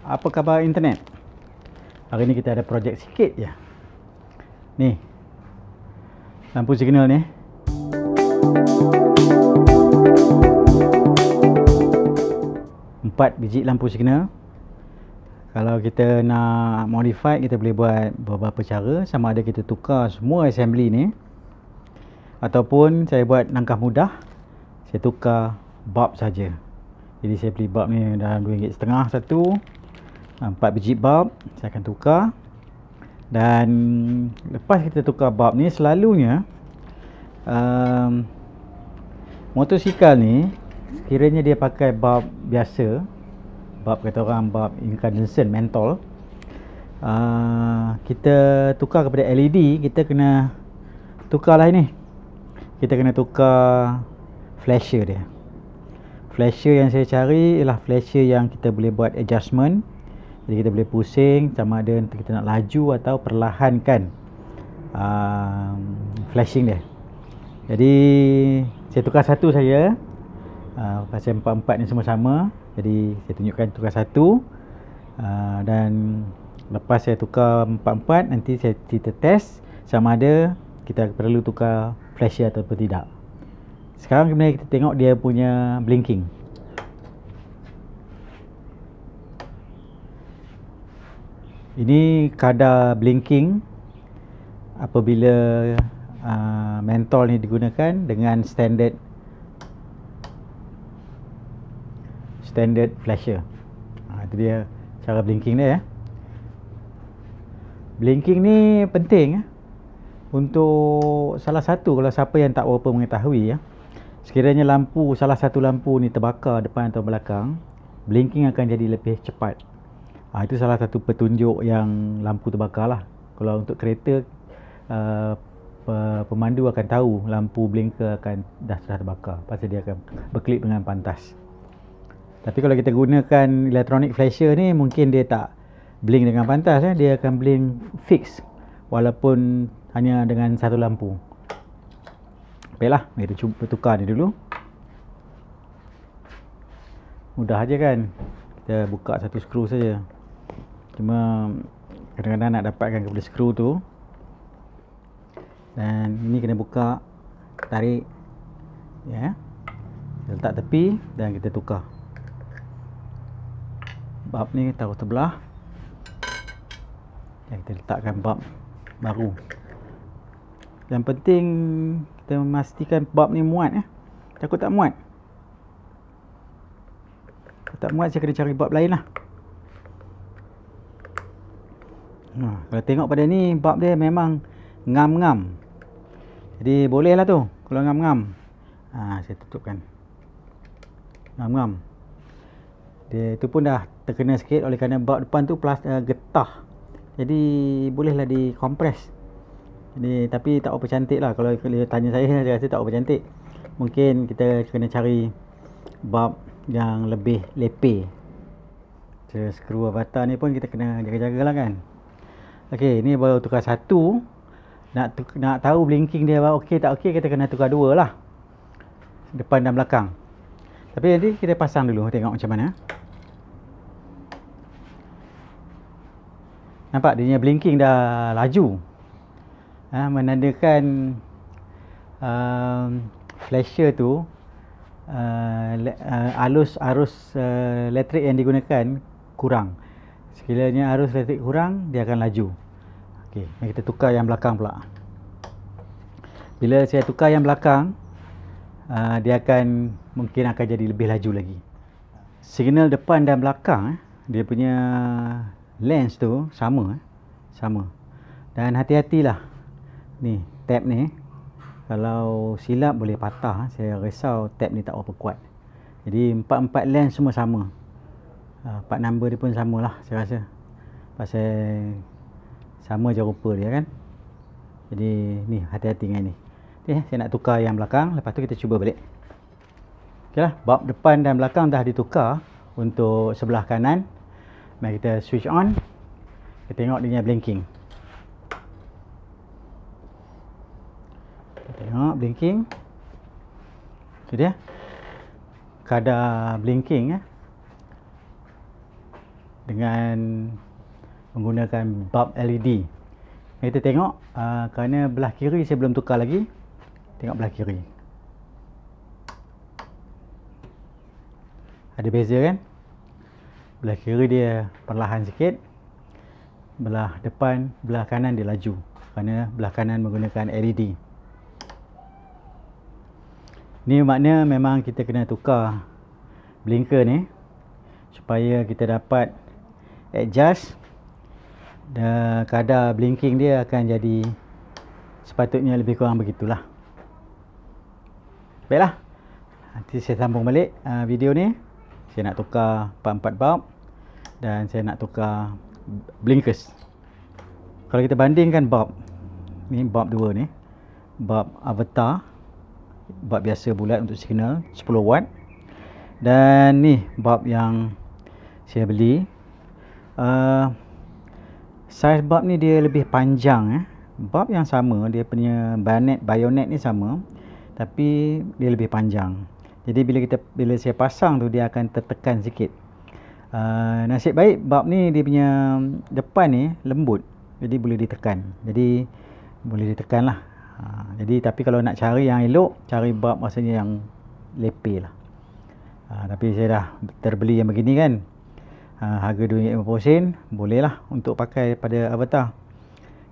Apa khabar internet? Hari ni kita ada projek sikit je. Ni lampu signal ni. Empat biji lampu signal. Kalau kita nak modify, kita boleh buat beberapa cara. Sama ada kita tukar semua assembly ni, ataupun saya buat langkah mudah, saya tukar bulb saja. Jadi saya beli bulb ni dalam RM2.5 satu. 4 biji bulb saya akan tukar. Dan lepas kita tukar bulb ni, selalunya motosikal ni sekiranya dia pakai bulb biasa, bulb kata orang bulb incandescent mentol, kita tukar kepada LED, kita kena tukarlah ini. Kita kena tukar flasher dia. Flasher yang saya cari ialah flasher yang kita boleh buat adjustment. Jadi kita boleh pusing sama ada kita nak laju atau perlahankan flashing dia. Jadi saya tukar satu saja. Pasal empat-empat ni semua sama. Jadi saya tunjukkan tukar satu. Dan lepas saya tukar empat-empat, nanti kita test sama ada kita perlu tukar flasher ataupun tidak. Sekarang kemudian kita tengok dia punya blinking. Ini kadar blinking apabila mentol ni digunakan dengan standard flasher. Itu dia cara blinking dia ya. Blinking ni penting untuk salah satu, kalau siapa yang tak berapa mengetahui sekiranya lampu, salah satu lampu ni terbakar depan atau belakang, blinking akan jadi lebih cepat. Itu salah satu petunjuk yang lampu terbakar lah. Kalau untuk kereta, pemandu akan tahu lampu blinker akan dah terbakar, pasal dia akan berkelip dengan pantas. Tapi kalau kita gunakan electronic flasher ni, mungkin dia tak blink dengan pantas, dia akan blink fix walaupun hanya dengan satu lampu. Baiklah, kita cuba tukar ni dulu. Mudah aja kan, kita buka satu skru saja. Cuma kadang-kadang nak dapatkan kepada skru tu, dan ini kena buka, tarik ya, kita letak tepi dan kita tukar. Bulb ni taruh sebelah dan kita letakkan bulb baru. Yang penting kita memastikan bulb ni muat Takut tak muat, kalau tak muat saya kena cari bulb lain lah. Kalau tengok pada ni, bulb dia memang ngam-ngam. Jadi boleh lah tu kalau ngam-ngam. Saya tutupkan. Ngam-ngam. Dia tu pun dah terkena sikit oleh kerana bulb depan tu getah. Jadi bolehlah dikompres. Jadi tapi tak apa cantik lah. Kalau tanya saya rasa tak apa cantik. Mungkin kita kena cari bulb yang lebih lepeh. Skru avatar ni pun kita kena jaga-jaga lah kan. Okey, ni baru tukar satu. Nak tahu blinking dia okey tak okey, kita kena tukar dua lah, depan dan belakang. Tapi nanti kita pasang dulu, tengok macam mana. Nampak dia punya blinking dah laju, menandakan flasher tu arus elektrik yang digunakan kurang. Sekiranya arus elektrik kurang, dia akan laju. Okey, mari kita tukar yang belakang pula. Bila saya tukar yang belakang, dia mungkin akan jadi lebih laju lagi. Signal depan dan belakang, dia punya lens tu sama. Dan hati-hatilah. Ni, tab ni kalau silap boleh patah. Saya risau tab ni tak berapa kuat. Jadi empat lens semua sama. Part number dia pun samalah saya rasa. Pasal sama je rupa dia kan. Jadi ni hati-hati dengan ni. Okey, saya nak tukar yang belakang, lepas tu kita cuba balik. Okeylah, bulb depan dan belakang dah ditukar untuk sebelah kanan. Mari kita switch on. Kita tengok dia punya blinking. Kita tengok blinking. Itu dia. Kadar blinking dengan menggunakan bulb LED. Kita tengok kerana belah kiri saya belum tukar lagi. Tengok belah kiri. Ada beza kan? Belah kiri dia perlahan sikit. Belah depan, belah kanan dia laju. Kerana belah kanan menggunakan LED. Ni makna memang kita kena tukar blinker ni supaya kita dapat adjust dan kadar blinking dia akan jadi sepatutnya lebih kurang begitulah. Baiklah, nanti saya sambung balik video ni. Saya nak tukar 44 bulb dan saya nak tukar blinkers. Kalau kita bandingkan bulb ni, bulb 2 ni, bulb Avatar, bulb biasa bulat untuk signal 10 watt, dan ni bulb yang saya beli. Saiz bulb ni dia lebih panjang. Bulb yang sama, dia punya bayonet ni sama, tapi dia lebih panjang. Jadi bila saya pasang tu dia akan tertekan sikit. Nasib baik bulb ni dia punya depan ni lembut, jadi boleh ditekan. Jadi boleh ditekan lah. Jadi tapi kalau nak cari yang elok, cari bulb rasanya yang lepeh lah. Tapi saya dah terbeli yang begini kan, harga RM2.50, boleh lah untuk pakai pada Avatar.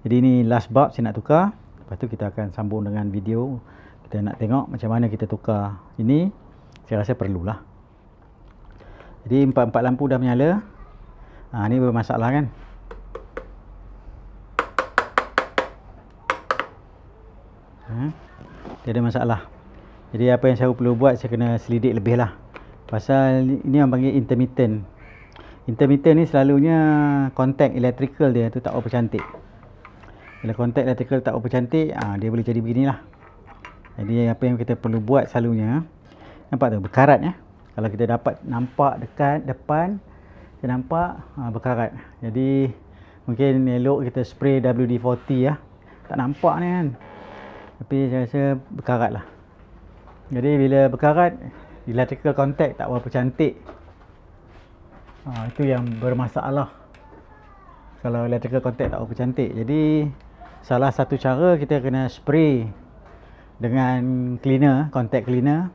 Jadi ni last bulb saya nak tukar. Lepas tu kita akan sambung dengan video. Kita nak tengok macam mana kita tukar ini. Saya rasa perlulah. Jadi 4 lampu dah menyala. Ni bermasalah kan. Dia ada masalah. Jadi apa yang saya perlu buat, saya kena selidik lebih lah. Pasal ini orang panggil intermittent. Intermittent ni selalunya kontak electrical dia tu tak apa cantik. Bila kontak electrical tak apa cantik, dia boleh jadi beginilah. Jadi apa yang kita perlu buat selalunya, nampak tu berkarat ya. Kalau kita dapat nampak dekat depan, kita nampak berkarat. Jadi mungkin elok kita spray WD-40 ya. Tak nampak ni kan. Tapi saya rasa berkarat lah. Jadi bila berkarat, electrical contact tak berapa cantik. Itu yang bermasalah. Kalau electrical contact tak berapa cantik. Jadi salah satu cara kita kena spray dengan cleaner, contact cleaner,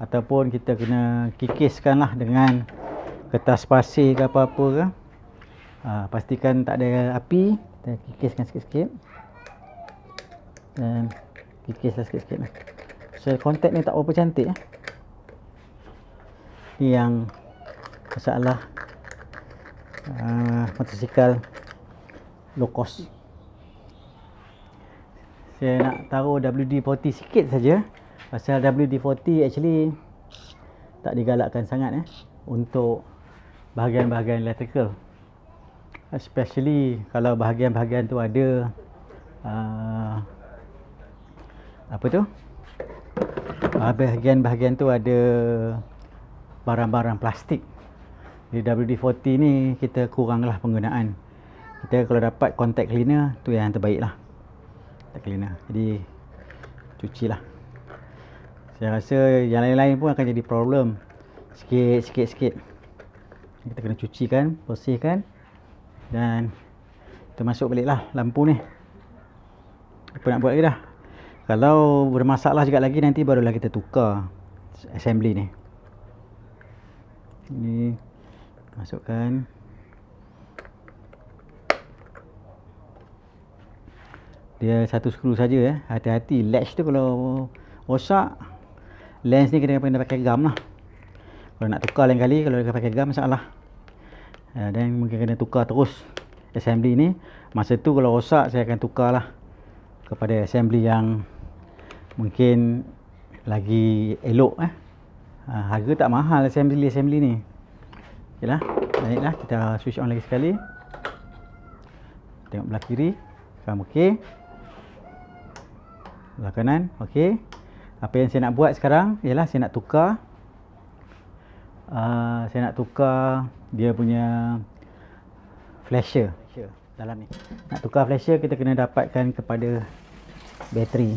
ataupun kita kena kikiskan lah dengan kertas pasir ke apa-apa ke. Pastikan tak ada api. Kita kikiskan sikit-sikit. Dan kikislah sikit-sikit lah. So contact ni tak berapa cantik. Ni yang masalah motosikal low cost. Saya nak taruh WD-40 sikit saja. Pasal WD-40 actually tak digalakkan sangat untuk bahagian-bahagian electrical. Especially kalau bahagian-bahagian tu ada bahagian-bahagian tu ada barang-barang plastik. Di WD-40 ni kita kuranglah penggunaan. Kita kalau dapat contact cleaner tu yang terbaik lah. Contact cleaner. Jadi cucilah. Saya rasa yang lain-lain pun akan jadi problem. Sikit. Kita kena cucikan, bersihkan, dan kita masuk balik lah lampu ni. Apa nak buat lagi dah. Kalau bermasalah juga lagi, nanti barulah kita tukar assembly ni. Ni masukkan. Dia satu skru saja Hati-hati latch tu kalau rosak, lens ni kena pakai gam lah. Kalau nak tukar lain kali, kalau pakai gam masalah. Dan mungkin kena tukar terus assembly ni. Masa tu kalau rosak, saya akan tukar lah kepada assembly yang mungkin lagi elok. Harga tak mahal assembly ni. Okeylah, baiklah, kita switch on lagi sekali. Tengok belah kiri, sekarang okey. Belah kanan, okey. Apa yang saya nak buat sekarang ialah saya nak tukar dia punya flasher dalam ni. Nak tukar flasher, kita kena dapatkan kepada bateri.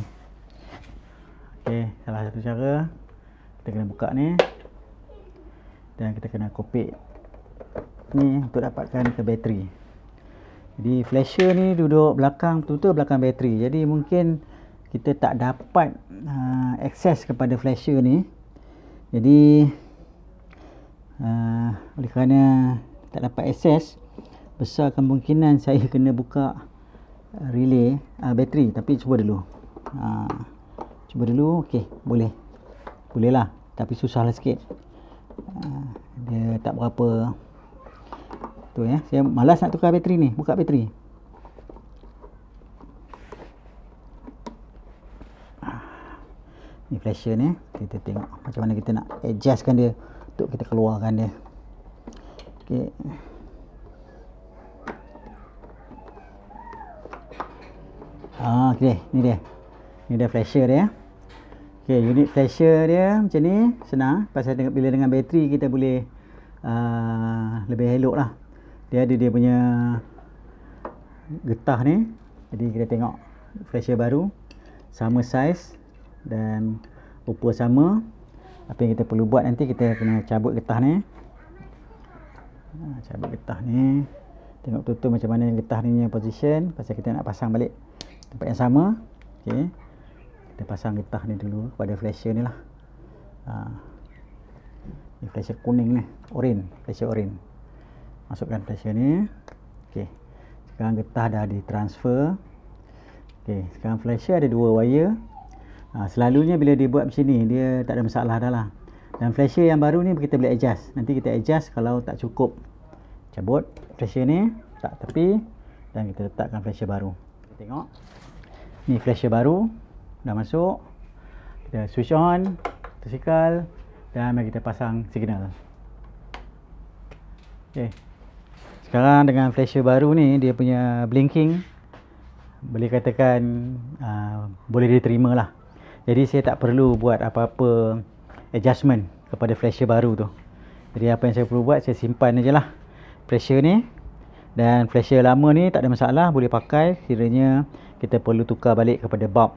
Okey, salah satu cara kita kena buka ni dan kita kena kopik ni untuk dapatkan ke bateri. Jadi flasher ni duduk belakang, betul-betul belakang bateri. Jadi mungkin kita tak dapat akses kepada flasher ni. Jadi oleh kerana tak dapat akses, besar kemungkinan saya kena buka relay bateri. Tapi cuba dulu. Okey, boleh lah, tapi susah lah sikit. Dia tak berapa tu ya. Saya malas nak tukar bateri ni, buka bateri. Ni flasher ni, kita tengok macam mana kita nak adjustkan dia untuk kita keluarkan dia. Okey. Okey, ni dia. Ni dia flasher dia. Okey, unit flasher dia macam ni, senang. Pasal bila dengan bateri kita boleh lebih elok lah. Dia ada dia punya getah ni. Jadi kita tengok flasher baru, sama saiz dan rupa sama. Apa yang kita perlu buat nanti, kita kena cabut getah ni. Cabut getah ni. Tengok betul-betul macam mana getah ni punya position. Pasal kita nak pasang balik tempat yang sama. Okey, kita pasang getah ni dulu pada flasher ni lah. Ni flasher kuning ni, oren, flasher oren. Masukkan flasher ni. Okey, sekarang getah dah ditransfer. Okey, sekarang flasher ada 2 wire. Selalunya bila dia buat macam ni, dia tak ada masalah dah lah. Dan flasher yang baru ni kita boleh adjust. Nanti kita adjust kalau tak cukup. Cabut flasher ni, tak tepi, dan kita letakkan flasher baru. Kita tengok. Ni flasher baru dah masuk. Kita switch on, tersikal, dan mari kita pasang signal. Okey. Sekarang dengan flasher baru ni, dia punya blinking boleh katakan boleh diterima lah. Jadi saya tak perlu buat apa-apa adjustment kepada flasher baru tu. Jadi apa yang saya perlu buat, saya simpan je lah flasher ni. Dan flasher lama ni tak ada masalah, boleh pakai. Kiranya kita perlu tukar balik kepada bulb.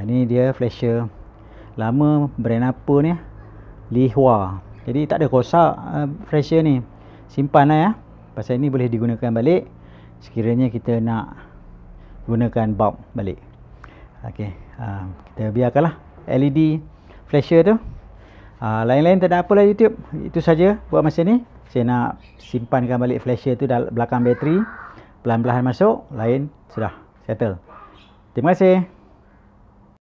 Ni dia flasher lama, brand apa ni, Lihua. Jadi tak ada rosak flasher ni. Simpan lah ya, pasal ini boleh digunakan balik sekiranya kita nak gunakan bulb balik. Okey, kita biarkanlah LED flasher tu. Lain-lain tak ada apalah YouTube. Itu saja buat masa ni. Saya nak simpankan balik flasher tu dalam belakang bateri. Pelan-pelan masuk, lain sudah settle. Terima kasih.